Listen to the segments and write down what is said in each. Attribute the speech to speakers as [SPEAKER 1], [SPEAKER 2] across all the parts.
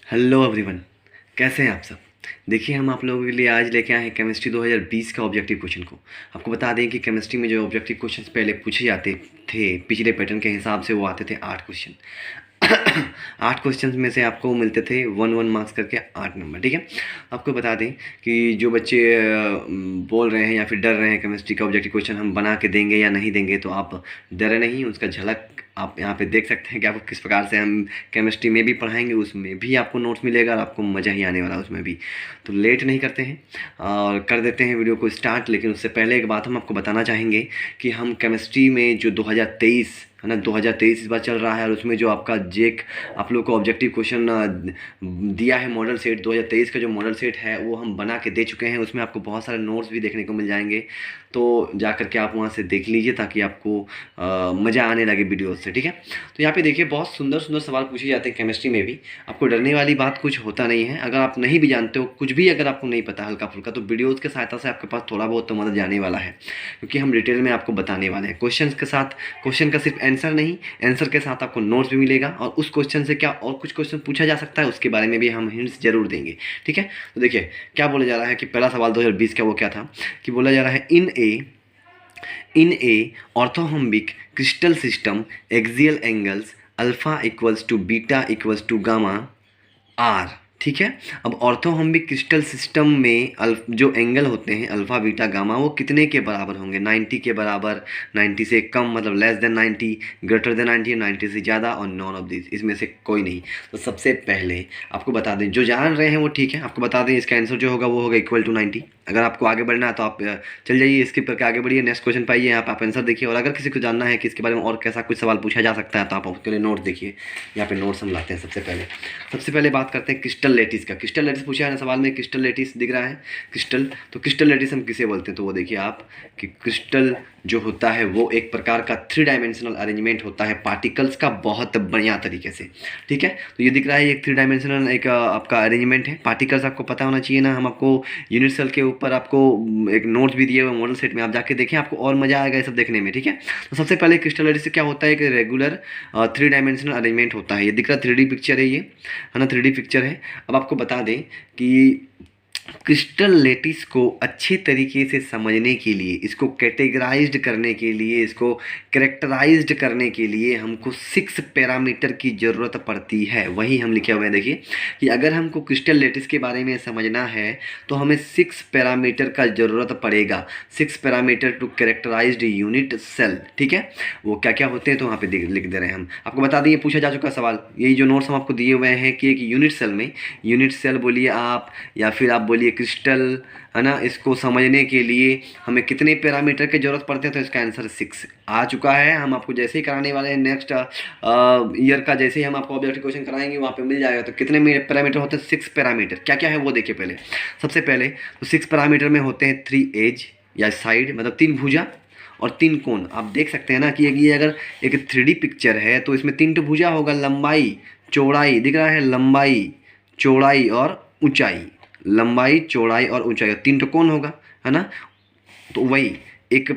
[SPEAKER 1] Hello everyone, कैसे हैं आप सब। देखिए, हम आप लोगों के लिए आज लेके आए हैं केमिस्ट्री 2020 का ऑब्जेक्टिव क्वेश्चन को। आपको बता दें कि केमिस्ट्री में जो ऑब्जेक्टिव क्वेश्चंस पहले पूछे जाते थे पिछले पैटर्न के हिसाब से, वो आते थे 8 क्वेश्चन। 8 क्वेश्चंस में से आपको मिलते थे 1 मार्क्स करके 8 नंबर। ठीक है, आपको बता दें कि जो बच्चे बोल रहे हैं या फिर डर रहे हैं केमिस्ट्री का ऑब्जेक्टिव क्वेश्चन हम बना के देंगे या नहीं देंगे, तो आप डरे नहीं। उसका झलक आप यहाँ पे देख सकते हैं कि आपको किस प्रकार से हम केमिस्ट्री में भी पढ़ाएंगे, उसमें भी आपको नोट्स मिलेगा और आपको मज़ा ही आने वाला है उसमें भी। तो लेट नहीं करते हैं और कर देते हैं वीडियो को स्टार्ट। लेकिन उससे पहले एक बात हम आपको बताना चाहेंगे कि हम केमिस्ट्री में जो 2023 है ना, 2023 इस बार चल रहा है, और उसमें जो आपका जेक आप लोग को ऑब्जेक्टिव क्वेश्चन दिया है, मॉडल सेट 2023 का जो मॉडल सेट है वो हम बना के दे चुके हैं। उसमें आपको बहुत सारे नोट्स भी देखने को मिल जाएंगे, तो जा करके आप वहाँ से देख लीजिए ताकि आपको मज़ा आने लगे वीडियो से। ठीक है, तो यहाँ पे देखिए बहुत सुंदर सुंदर सवाल पूछे जाते हैं केमिस्ट्री में भी। आपको डरने वाली बात कुछ होता नहीं है। अगर आप नहीं भी जानते हो कुछ भी, अगर आपको नहीं पता हल्का फुल्का, तो वीडियोज़ के सहायता से आपके पास थोड़ा बहुत तो मदद जाने वाला है, क्योंकि हम डिटेल में आपको बताने वाले हैं। क्वेश्चन के साथ, क्वेश्चन का सिर्फ आंसर नहीं, आंसर के साथ आपको नोट्स भी मिलेगा, और उस क्वेश्चन से क्या और कुछ क्वेश्चन पूछा जा सकता है उसके बारे में भी हम हिंट्स जरूर देंगे। ठीक है, तो देखिए क्या बोला जा रहा है कि पहला सवाल 2020 का वो क्या था कि बोला जा रहा है in a orthorhombic crystal system, axial angles alpha equals to beta equals to gamma are। ठीक है, अब ऑर्थोहोम्बिक क्रिस्टल सिस्टम में जो एंगल होते हैं अल्फ़ा बीटा गामा, वो कितने के बराबर होंगे? 90 के बराबर, 90 से कम मतलब लेस देन 90, ग्रेटर देन 90, 90 से ज़्यादा, और नॉन ऑफ दिस, इसमें से कोई नहीं। तो सबसे पहले आपको बता दें, जो जान रहे हैं वो ठीक है, आपको बता दें इसका आंसर जो होगा वो होगा इक्वल टू 90। अगर आपको आगे बढ़ना है तो आप चल जाइए, स्किप करके आगे बढ़िए, नेक्स्ट क्वेश्चन पाइए, यहाँ पे आप आंसर देखिए। और अगर किसी को जानना है कि इसके बारे में और कैसा कुछ सवाल पूछा जा सकता है, तो आप उसके लिए नोट देखिए। यहाँ पे नोट्स हम लाते हैं। सबसे पहले बात करते हैं क्रिस्टल लेटिस का। क्रिस्टल लेटिस पूछा है ना सवाल में, क्रिस्टल लेटिस दिख रहा है क्रिस्टल, तो क्रिस्टल लेटिस हम किसे बोलते हैं? तो वो देखिए आप कि क्रिस्टल जो होता है वो एक प्रकार का 3 डायमेंशनल अरेंजमेंट होता है पार्टिकल्स का, बहुत बढ़िया तरीके से। ठीक है, तो ये दिख रहा है एक 3 डायमेंशनल एक आपका अरेंजमेंट है पार्टिकल्स। आपको पता होना चाहिए ना, हम आपको यूनिट सेल के ऊपर आपको एक नोट्स भी दिए हुए मॉडल सेट में, आप जाके देखें, आपको और मज़ा आएगा ये सब देखने में। ठीक है, तो सबसे पहले क्रिस्टल लेटिस से क्या होता है कि रेगुलर 3 डायमेंशनल अरेंजमेंट होता है। ये दिख रहा है 3D पिक्चर है, ये है ना, 3D पिक्चर है। अब आपको बता दें कि क्रिस्टल लेटिस को अच्छे तरीके से समझने के लिए, इसको कैटेगराइज्ड करने के लिए, इसको कैरेक्टराइज्ड करने के लिए हमको 6 पैरामीटर की ज़रूरत पड़ती है। वही हम लिखे हुए हैं, देखिए कि अगर हमको क्रिस्टल लेटिस के बारे में समझना है तो हमें 6 पैरामीटर का ज़रूरत पड़ेगा। 6 parameter to characterized unit cell. ठीक है, वो क्या क्या होते हैं तो वहाँ पे लिख दे रहे हैं हम। आपको बता दें ये पूछा जा चुका सवाल, यही जो नोट्स हम आपको दिए हुए हैं कि एक यूनिट सेल में, यूनिट सेल बोलिए आप या फिर आप बोलिए क्रिस्टल, है ना, इसको समझने के लिए हमें कितने पैरामीटर की जरूरत पड़ते हैं? तो इसका आंसर 6 आ चुका है। हम आपको जैसे ही कराने वाले हैं नेक्स्ट ईयर का, जैसे ही हम आपको ऑब्जेक्टिव क्वेश्चन कराएंगे वहाँ पे मिल जाएगा। तो कितने पैरामीटर होते हैं? 6 पैरामीटर। क्या क्या है वो देखिए पहले। सबसे पहले तो 6 पैरामीटर में होते हैं 3 एज या साइड, मतलब 3 भुजा और 3 कोण। आप देख सकते हैं ना कि ये अगर एक 3D पिक्चर है तो इसमें 3 तो भुजा होगा, लंबाई चौड़ाई दिख रहा है, लंबाई चौड़ाई और ऊंचाई, लंबाई चौड़ाई और ऊंचाई, 3 तो कोण होगा, है ना। तो वही एक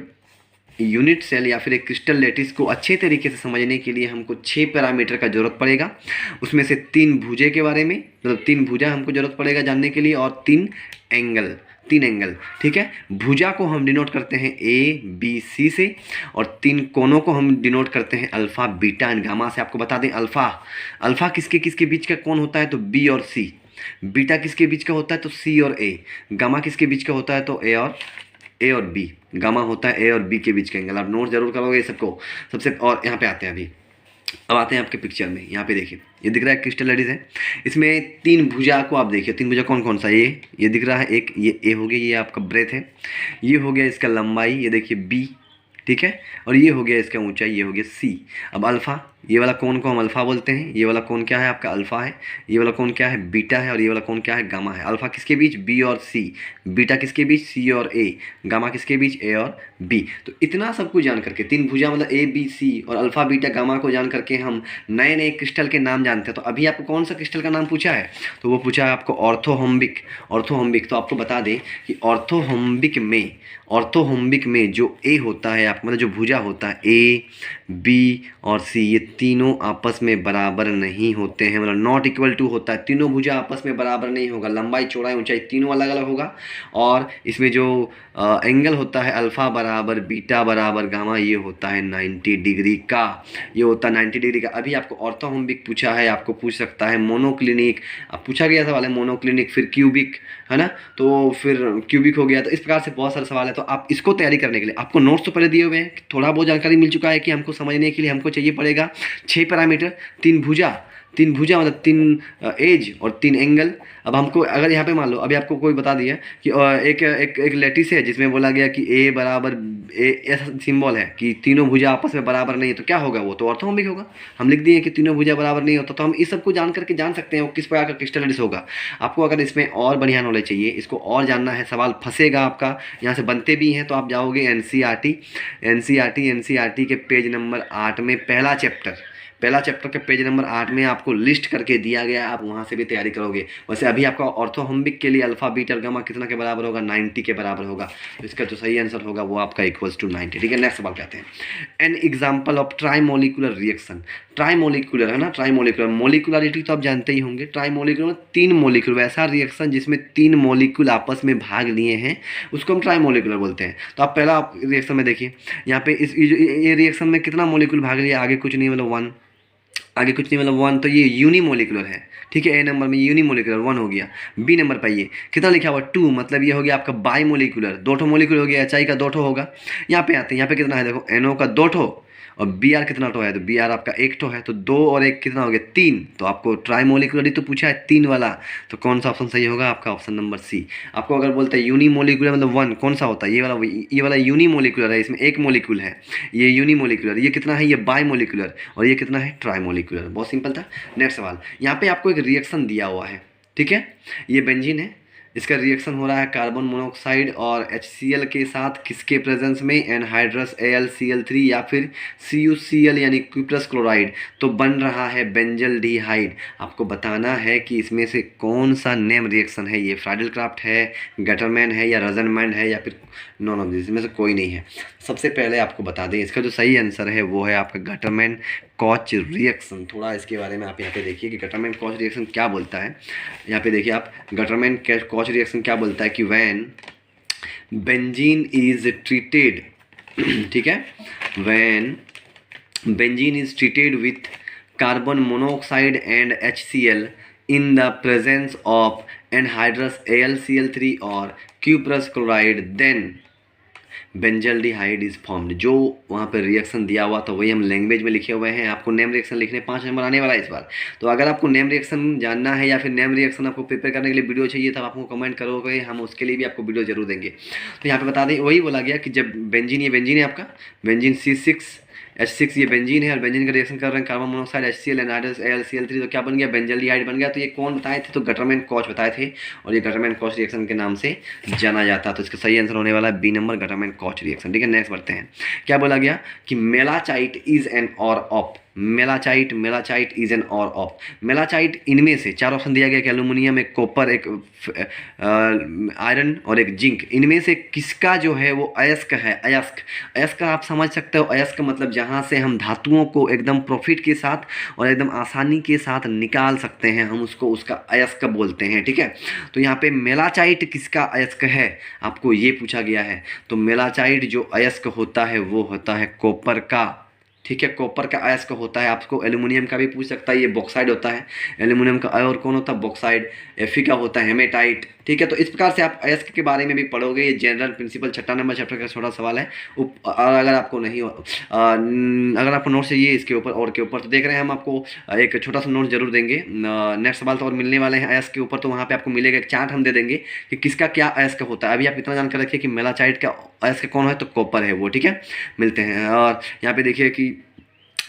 [SPEAKER 1] यूनिट सेल या फिर एक क्रिस्टल लेटिस को अच्छे तरीके से समझने के लिए हमको 6 पैरामीटर का जरूरत पड़ेगा। उसमें से 3 भुजे के बारे में, मतलब 3 भुजा हमको जरूरत पड़ेगा जानने के लिए, और 3 एंगल, 3 एंगल। ठीक है, भुजा को हम डिनोट करते हैं ABC से, और 3 कोनों को हम डिनोट करते हैं अल्फा बीटा एंड गामा से। आपको बता दें अल्फा किसके किसके बीच का कोण होता है? तो B और C। बीटा किसके बीच का होता है? तो C और A। गामा किसके बीच का होता है? तो A और B। गामा होता है A और B के बीच का एंगल। आप नोट जरूर करोगे सबको। सबसे और यहाँ पे आते हैं, अभी अब आते हैं आपके पिक्चर में। यहाँ पे देखिए ये दिख रहा है क्रिस्टल लेटिस है, इसमें 3 भुजा को आप देखिए। 3 भुजा कौन कौन सा? ये दिख रहा है एक, ये A हो गया, ये आपका ब्रेथ है, ये हो गया इसका लंबाई, ये देखिए B। ठीक है, और ये हो गया इसका ऊंचाई, ये हो गया C। अब अल्फ़ा, ये वाला कोण को हम अल्फ़ा बोलते हैं, ये वाला कोण क्या है आपका? अल्फ़ा है। ये वाला कोण क्या है? बीटा है। और ये वाला कोण क्या है? गामा है। अल्फ़ा किसके बीच? B और C। बीटा किसके बीच? C और A। गामा किसके बीच? A और B। तो इतना सब कुछ जान करके, 3 भुजा मतलब ABC और अल्फ़ा बीटा गामा को जान करके हम नए नए क्रिस्टल के नाम जानते हैं। तो अभी आपको कौन सा क्रिस्टल का नाम पूछा है? तो वो पूछा है आपको ऑर्थोहोम्बिक। तो आपको बता दें कि ऑर्थोहोम्बिक में जो A होता है आपको, मतलब जो भुजा होता है A, B और C, ये तीनों आपस में बराबर नहीं होते हैं, मतलब नॉट इक्वल टू होता है, तीनों भुजा आपस में बराबर नहीं होगा, लंबाई चौड़ाई ऊंचाई तीनों अलग अलग होगा। और इसमें जो एंगल होता है अल्फ़ा बराबर बीटा बराबर गामा, ये होता है 90 डिग्री का, ये होता है 90 डिग्री का। अभी आपको ऑर्थोहोम्बिक पूछा है, आपको पूछ सकता है मोनोक्लिनिक, अब पूछा गया सवाल है मोनोक्लिनिक, फिर क्यूबिक, है ना, तो फिर क्यूबिक हो गया। तो इस प्रकार से बहुत सारे सवाल है। तो आप इसको तैयारी करने के लिए आपको नोट्स तो पहले दिए हुए हैं, थोड़ा बहुत जानकारी मिल चुका है कि हमको समझने के लिए हमको चाहिए पड़ेगा 6 पैरामीटर, 3 भुजा, 3 भुजा मतलब 3 एज और 3 एंगल। अब हमको अगर यहाँ पे मान लो अभी आपको कोई बता दिया कि एक एक एक लेटिस है जिसमें बोला गया कि ए बराबर ए, ऐसा सिंबल है कि तीनों भुजा आपस में बराबर नहीं है, तो क्या होगा, वो तो ऑर्थोहोमिक होगा। हम लिख दिए कि तीनों भुजा बराबर नहीं होता, तो हम इस सबको जान करके जान सकते हैं वो किस प्रकार का क्रिस्टल होगा। आपको अगर इसमें और बढ़िया नॉलेज चाहिए, इसको और जानना है, सवाल फंसेगा आपका, यहाँ से बनते भी हैं, तो आप जाओगे एनसीईआरटी के पेज नंबर 8 में पहला चैप्टर के पेज नंबर 8 में आपको लिस्ट करके दिया गया है, आप वहाँ से भी तैयारी करोगे। वैसे अभी आपका ऑर्थोहोम्बिक के लिए अल्फा बीटा और गामा कितना के बराबर होगा, 90 के बराबर होगा। तो इसका जो सही आंसर होगा वो आपका इक्वल्स टू 90। ठीक है, नेक्स्ट सवाल कहते हैं एन एग्जाम्पल ऑफ ट्राईमोलिकुलर रिएक्शन। ट्राईमोलिकुलर है ना, ट्राईमोलिकुलर, मोलिकुलरिटी तो आप जानते ही होंगे। ट्राईमोलिकुलर में 3 मोलिकुल, वैसा रिएक्शन जिसमें 3 मोलिकुल आपस में भाग लिए हैं उसको हम ट्राईमोलिकुलर बोलते हैं। तो आप पहला रिएक्शन में देखिए, यहाँ पे ये रिएक्शन में कितना मोलिकुल भाग लिया, आगे कुछ नहीं मतलब 1, आगे कुछ नहीं मतलब 1, तो ये यूनिमोलिकुलर है। ठीक है, ए नंबर में यूनिमोलिकुलर 1 हो गया। बी नंबर पर ये कितना लिखा हुआ 2, मतलब ये हो गया आपका बाईमोलिकुलर, 2 ठो मोलिकुलर हो गया, एच आई का 2 ठो होगा। यहाँ पे आते हैं, यहाँ पे कितना है देखो, एनओ का 2 ठो और बी आर कितना ठो है, तो बी आर आपका 1 ठो है, तो 2 और 1 कितना हो गया 3। तो आपको ट्राईमोलिकुलर तो पूछा है 3 वाला, तो कौन सा ऑप्शन सही होगा आपका, ऑप्शन नंबर सी। आपको अगर बोलते हैं यूनिमोलिकुलर मतलब 1, कौन सा होता है, ये वाला यूनिमोलिकुलर है, इसमें 1 मोलिकुल है, ये यूनिमोलिकुलर, ये कितना है, ये बाईमोलिकुलर, और ये कितना है ट्राईमोलिकुलर। बहुत सिंपल था। नेक्स्ट सवाल, यहाँ पे आपको एक रिएक्शन दिया हुआ है, ठीक है, ये बेंजीन है, इसका रिएक्शन हो रहा है कार्बन मोनोऑक्साइड और HCl के साथ, किसके प्रेजेंस में, एनहाइड्रस AlCl3 या फिर CuCl यानी क्यूप्रस क्लोराइड, तो बन रहा है बेंजल्डिहाइड। आपको बताना है कि इसमें से कौन सा नेम रिएक्शन है, ये फ्राइडल-क्राफ्ट है, गटरमैन है या रजनमैंड है या फिर नॉन ऑफ दिस में से कोई नहीं है। सबसे पहले आपको बता दें इसका जो सही आंसर है वो है आपका गटरमैन कॉच रिएक्शन। थोड़ा इसके बारे में आप यहाँ पे देखिए कि गटरमैन कॉच रिएक्शन क्या बोलता है। यहाँ पे देखिए आप, गटरमैन कॉच रिएक्शन क्या बोलता है कि व्हेन बेंजीन इज ट्रीटेड, ठीक है, when benzene is treated with carbon monoxide and HCl in the presence of anhydrous AlCl3 और cuprous chloride, then benzaldehyde is formed. जो वहाँ पर रिएक्शन दिया हुआ था वही हम लैंग्वेज में लिखे हुए हैं। आपको नेम रिएक्शन लिखने 5 नंबर आने वाला है इस बार। तो अगर आपको नेम रिएक्शन जानना है या फिर नेम रिएक्शन आपको प्रिपेयर करने के लिए वीडियो चाहिए तब आपको कमेंट करोगे, हम उसके लिए भी आपको वीडियो जरूर देंगे। तो यहाँ पे बता दें, वही बोला गया कि जब बेंजीन, ये बेंजीन है आपका, बेंजीन C6H6 ये बेंजीन है और बेंजीन का रिएक्शन कर रहे हैं carbon monoxide HCl anhydrous AlCl3, तो क्या बन गया, बेंजल्डिहाइड बन गया। तो ये कौन बताए थे, तो गटरमैन कॉच बताए थे और ये गटरमैन कॉच रिएक्शन के नाम से जाना जाता है। तो इसका सही आंसर होने वाला है बी नंबर, गटरमैन कॉच रिएक्शन। ठीक है, नेक्स्ट बढ़ते हैं। क्या बोला गया कि मेलाचाइट इज एन और ऑफ, मेलाचाइट इज एन और ऑफ। मेलाचाइट इनमें से 4 ऑप्शन दिया गया कि एल्यूमिनियम, एक कॉपर, एक आयरन और एक जिंक, इनमें से किसका जो है वो अयस्क है। अयस्क आप समझ सकते हो, अयस्क मतलब जहाँ से हम धातुओं को एकदम प्रॉफिट के साथ और एकदम आसानी के साथ निकाल सकते हैं, हम उसको उसका अयस्क बोलते हैं। ठीक है, तो यहाँ पे मेलाचाइट किसका अयस्क है आपको ये पूछा गया है। तो मेलाचाइट जो अयस्क होता है वो होता है कॉपर का। ठीक है, कॉपर का अयस्क होता है। आपको एल्यूमिनियम का भी पूछ सकता है, ये बॉक्साइड होता है। एल्यूमिनियम का और कौन होता है, बॉक्साइड। Fe का होता है हेमेटाइट। ठीक है, तो इस प्रकार से आप अयस्क के बारे में भी पढ़ोगे। ये जनरल प्रिंसिपल 6 नंबर चैप्टर का छोटा सवाल है। अगर आपको नहीं हो, अगर आपको नोट चाहिए इसके ऊपर और के ऊपर, तो देख रहे हैं हम आपको एक छोटा सा नोट जरूर देंगे। नेक्स्ट सवाल तो और मिलने वाले हैं अयस्क के ऊपर, तो वहाँ पे आपको मिलेगा एक चार्ट हम दे देंगे कि किसका क्या अयस्क होता है। अभी आप इतना जानकर रखिए कि मेलाचाइट का अयस्क कौन है, तो कॉपर है वो। ठीक है, मिलते हैं। और यहाँ पे देखिए कि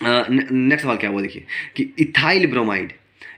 [SPEAKER 1] नेक्स्ट सवाल क्या हुआ, देखिए कि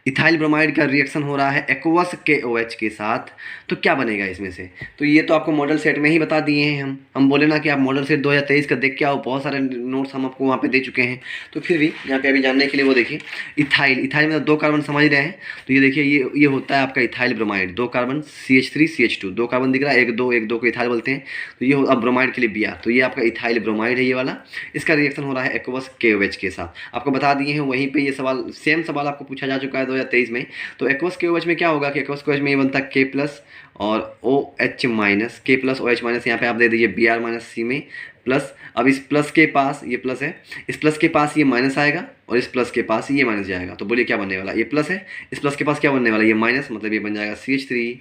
[SPEAKER 1] इथाइल ब्रोमाइड का रिएक्शन हो रहा है एक्वस KOH के साथ, तो क्या बनेगा इसमें से? तो ये तो आपको मॉडल सेट में ही बता दिए हैं हम बोले ना कि आप मॉडल सेट 2023 का देख के आओ, बहुत सारे नोट्स हम आपको वहाँ पे दे चुके हैं। तो फिर भी यहाँ पे अभी जानने के लिए वो देखिए, इथाइल मतलब 2 कार्बन समझ रहे हैं, तो ये देखिए ये होता है आपका ethyl bromide, 2 carbon CH3 CH2, 2 carbon दिख रहा है, 1 2 को इथाइल बोलते हैं। तो ये अब ब्रोमाइड के लिए Br, तो ये आपका इथाइल ब्रोमाइड है ये वाला, इसका रिएक्शन हो रहा है एक्वस KOH के साथ। आपको बता दिए हैं वहीं पे, ये सवाल सेम सवाल आपको पूछा जा चुका है 2023 में। तो एक्वस KOH में क्या होगा कि एक्वस KOH में ये बनता है K+ और OH minus, K+ OH minus, यहाँ पे आप दे दीजिए Br - C में प्लस। अब इस प्लस के पास ये प्लस है, इस प्लस के पास ये माइनस आएगा और इस प्लस के पास ये माइनस जाएगा। तो बोलिए क्या बनने वाला, ये प्लस है, इस प्लस के पास क्या बनने वाला, ये माइनस, मतलब ये बन जाएगा CH3,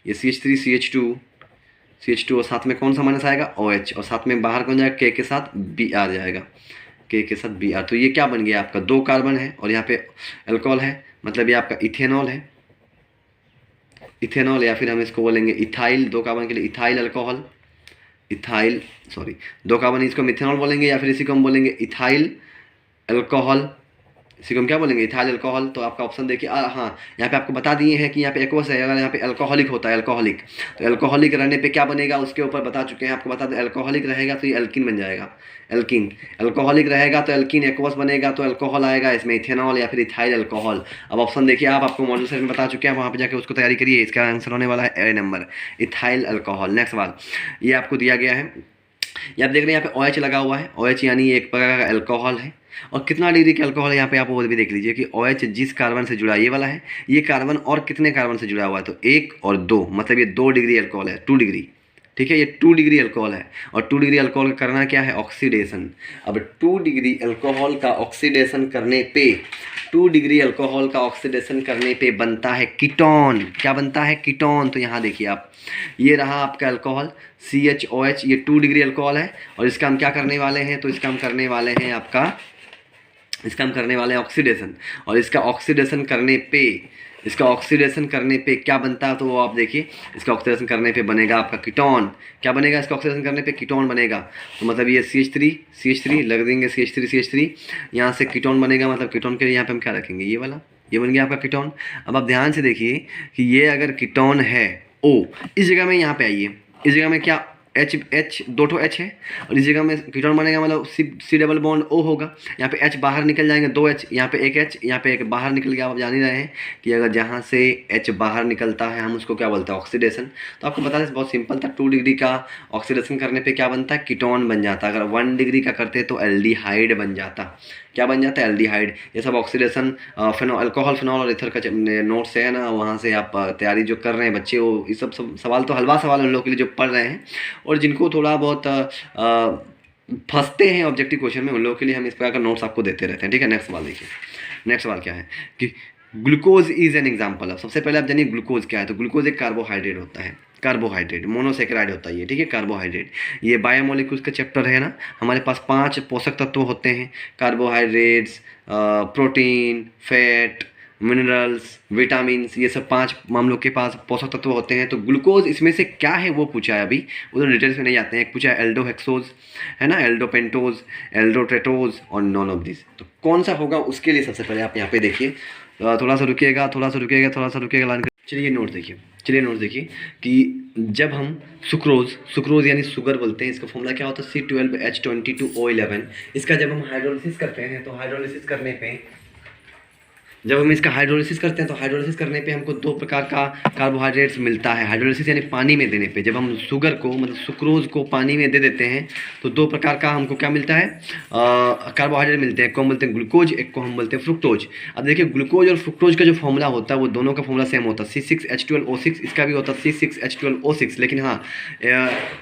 [SPEAKER 1] ये CH3 CH2 और साथ में कौन सा माइनस आएगा, OH, और साथ में बाहर कौन जाएगा, K के साथ Br जाएगा, K के साथ Br। तो ये क्या बन गया आपका, 2 कार्बन है और यहाँ पे अल्कोहल है, मतलब ये आपका इथेनॉल है, इथेनॉल, या फिर हम इसको बोलेंगे इथाइल, 2 कार्बन के लिए इथाइल अल्कोहल, 2 कार्बन, इसको हम इथेनॉल बोलेंगे, या फिर इसी को हम बोलेंगे इथाइल अल्कोहल, इसी को हम क्या बोलेंगे, इथाइल अल्कोहल। तो आपका ऑप्शन देखिए, हाँ यहाँ पे आपको बता दिए हैं कि यहाँ पे एक्वस है, अगर यहाँ पे अल्कोहलिक होता है, अल्कोहलिक, तो अल्कोहलिक रहने पे क्या बनेगा उसके ऊपर बता चुके हैं, आपको बता दें अल्कोहलिक रहेगा तो ये एल्किन बन जाएगा, एल्किन, अल्कोहलिक रहेगा तो एल्किन, एक्वस बनेगा तो अल्कोहल आएगा इसमें, इथेनॉल या फिर इथाइल अल्कोहल। अब ऑप्शन देखिए, आपको मॉडल सेट में बता चुके हैं, वहाँ पे जाकर उसको तैयारी करिए, इसका आंसर होने वाला है A number, ethyl alcohol. Next सवाल ये आपको दिया गया है, ये आप देख रहे हैं यहाँ पे OH लगा हुआ है, OH यानी एक प्रकार का अल्कोहल है, और कितना डिग्री का अल्कोहल है यहाँ पे आप वो भी देख लीजिए कि OH जिस कार्बन से जुड़ा ये वाला है, ये कार्बन और कितने कार्बन से जुड़ा हुआ है, तो 1 और 2, मतलब ये 2 डिग्री अल्कोहल है, 2 डिग्री, ठीक है, ये 2 डिग्री अल्कोहल है, और 2 डिग्री अल्कोहल का करना क्या है, ऑक्सीडेशन। अब 2 डिग्री अल्कोहल का ऑक्सीडेशन करने पे, 2 डिग्री अल्कोहल का ऑक्सीडेशन करने पे बनता है कीटोन, क्या बनता है, कीटोन। तो यहाँ देखिए आप, ये रहा आपका अल्कोहल CHOH, ये 2 डिग्री अल्कोहल है, और इसका हम क्या करने वाले हैं, तो इसका हम करने वाले हैं आपका, इसका हम करने वाले हैं ऑक्सीडेशन, और इसका ऑक्सीडेशन करने पे, इसका ऑक्सीडेशन करने पे क्या बनता है, तो वो आप देखिए, इसका ऑक्सीडेशन करने पे बनेगा आपका कीटोन, क्या बनेगा, इसका ऑक्सीडेशन करने पे कीटोन बनेगा। तो मतलब ये CH3 लग देंगे, CH3 यहाँ से कीटोन बनेगा, मतलब कीटोन के लिए यहाँ पे हम क्या रखेंगे, ये वाला, ये बन गया आपका कीटोन। अब आप ध्यान से देखिए कि ये अगर कीटोन है O, इस जगह में यहाँ पे आइए, इस जगह में क्या H 2 H है, और इस जगह में कीटोन बनेगा, मतलब C डबल बॉन्ड O होगा, यहाँ पे H बाहर निकल जाएंगे, 2 H, यहाँ पे 1 H, यहाँ पे 1 बाहर निकल गया। आप जान ही रहे हैं कि अगर जहाँ से H बाहर निकलता है हम उसको क्या बोलते हैं, ऑक्सीडेशन। तो आपको बता दें बहुत सिंपल था, 2 डिग्री का ऑक्सीडेशन करने पे क्या बनता है, कीटोन बन जाता। अगर 1 डिग्री का करते तो एल्डिहाइड बन जाता, क्या बन जाता है, एल्डिहाइड। ये सब ऑक्सीडेशन अल्कोहल, फिनॉल और इथर का नोट से है ना, वहाँ से आप तैयारी जो कर रहे हैं बच्चे, वो ये सब सवाल तो हलवा सवाल उन लोगों के लिए जो पढ़ रहे हैं, और जिनको थोड़ा बहुत फंसते हैं ऑब्जेक्टिव क्वेश्चन में, उन लोगों के लिए हम इस प्रकार का नोट्स आपको देते रहते हैं, ठीक है। नेक्स्ट सवाल देखिए, नेक्स्ट सवाल क्या है कि ग्लूकोज इज एन एग्जाम्पल। अब सबसे पहले आप जानिए ग्लूकोज क्या है। तो ग्लूकोज एक कार्बोहाइड्रेट होता है, कार्बोहाइड्रेट मोनोसेकेराइड होता है ये, ठीक है, कार्बोहाइड्रेट। ये बायोमोलिक्यूल्स का चैप्टर है ना, हमारे पास 5 पोषक तत्व होते हैं, carbohydrates, protein, fat, minerals, vitamins, ये सब 5 हम लोग के पास पोषक तत्व होते हैं। तो ग्लूकोज इसमें से क्या है वो पूछा है, अभी उधर डिटेल्स में नहीं जाते हैं। एक पूछा है एल्डोहेक्सोज है ना, एल्डोपेंटोज, एल्डोट्रेटोज और नॉन ऑफ दिस। तो कौन सा होगा उसके लिए सबसे पहले आप यहाँ पे देखिए, थोड़ा सा रुकिएगा लाइन। चलिए नोट देखिए कि जब हम सुक्रोज यानी शुगर बोलते हैं, इसका फॉर्मूला क्या होता है, C12H22O11। इसका जब हम हाइड्रोलिसिस करते हैं, तो हाइड्रोलिसिस करने पे जब हम इसका हाइड्रोलिसिस करते हैं, तो हाइड्रोलिसिस करने पे हमको 2 प्रकार का कार्बोहाइड्रेट्स मिलता है। हाइड्रोलिसिस यानी पानी में देने पे, जब हम शुगर को मतलब सुक्रोज को पानी में दे देते हैं, तो 2 प्रकार का हमको क्या मिलता है, कार्बोहाइड्रेट मिलते हैं। एक को हम बोलते हैं ग्लूकोज, एक को हम बोलते हैं फ्रुक्टोज। अब देखिए ग्लूकोज और फ्रुक्टोज का जो फॉर्मूला होता है, वो दोनों का फॉर्मूला सेम होता है, C6H12O6। इसका भी होता है C6H12O6, लेकिन हाँ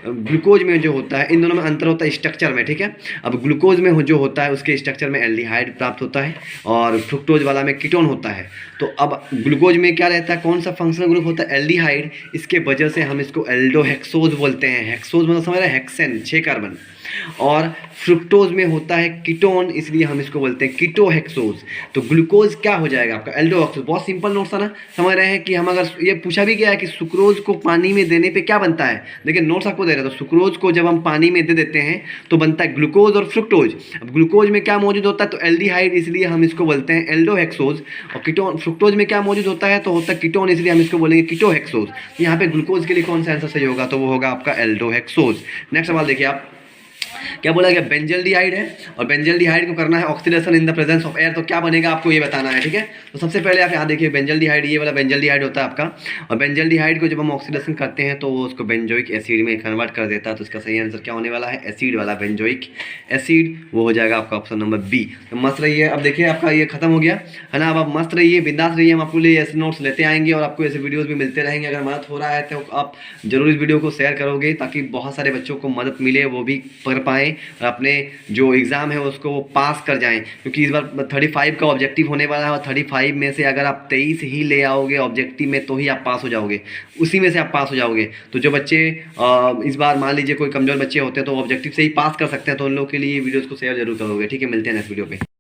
[SPEAKER 1] ग्लूकोज में जो होता है, इन दोनों में अंतर होता है स्ट्रक्चर में, ठीक है। अब ग्लूकोज में जो होता है उसके स्ट्रक्चर में एल्डिहाइड प्राप्त होता है, और फ्रुक्टोज वाला में कीटोन होता है। तो अब ग्लूकोज में क्या रहता है, कौन सा फंक्शनल ग्रुप होता है, एल्डिहाइड। इसके वजह से हम इसको एल्डोहेक्सोज बोलते हैं। हेक्सोज मतलब समझ रहे हैं, हेक्सेन 6 कार्बन। और फ्रुक्टोज में होता है कीटोन, इसलिए हम इसको बोलते हैं कीटोहेक्सोज। तो ग्लूकोज क्या हो जाएगा आपका, एल्डोहेक्सोज। बहुत सिंपल नोट्स था ना, समझ रहे हैं कि हम अगर ये पूछा भी गया है कि सुक्रोज को पानी में देने पे क्या बनता है, देखिए नोट्स आपको दे रहा है। तो सुक्रोज को जब हम पानी में दे देते हैं तो बनता है ग्लूकोज और फ्रुक्टोज। अब ग्लूकोज में क्या मौजूद होता है, तो एल्डिहाइड, इसलिए हम इसको बोलते हैं एल्डोहेक्सोज। फ्रुक्टोज। और कीटोन, फ्रुक्टोज में क्या मौजूद होता है, तो होता है कीटोन, इसलिए हम इसको बोलेंगे कीटोहेक्सोज। यहाँ पे ग्लूकोज के लिए कौन सा आंसर सही होगा, तो वो होगा आपका एल्डोहेक्सोज। नेक्स्ट सवाल देखिए आप, क्या बोला गया, बेंजल्डिहाइड है और बेंजल्डिहाइड को करना है oxidation in the presence of air, तो क्या बनेगा आपको ये बताना है, ठीक है। तो सबसे पहले आप यहाँ देखिए बेंजल्डिहाइड, ये वाला बेंजल्डिहाइड होता है आपका, और बेंजल्डिहाइड को जब हम ऑक्सीडेशन करते हैं तो वो उसको बेंजोइक एसिड में कन्वर्ट कर देता है। तो इसका सही आंसर क्या होने वाला है, एसिड वाला बेंजोइक एसिड, वो हो जाएगा आपका ऑप्शन नंबर बी। तो मस्त रहिए। अब देखिए आपका ये खत्म हो गया है ना, अब आप मस्त रहिए, बिंदास रहिए, हम आपको लिए ऐसे नोट्स लेते आएंगे और आपको ऐसे वीडियोस भी मिलते रहेंगे। अगर मदद हो रहा है तो आप जरूर इस वीडियो को शेयर करोगे ताकि बहुत सारे बच्चों को मदद मिले, वो भी पढ़ पाएँ और अपने जो एग्ज़ाम है उसको वो पास कर जाएं। क्योंकि इस बार 35 का ऑब्जेक्टिव होने वाला है और 35 में से अगर आप 23 ही ले आओगे ऑब्जेक्टिव में तो ही आप पास हो जाओगे, उसी में से आप पास हो जाओगे। तो जो बच्चे इस बार मान लीजिए कोई कमज़ोर बच्चे होते हैं तो ऑब्जेक्टिव से ही पास कर सकते हैं, तो उन लोगों के लिए वीडियोज़ को शेयर जरूर करोगे, ठीक है। मिलते हैं नेक्स्ट वीडियो पे।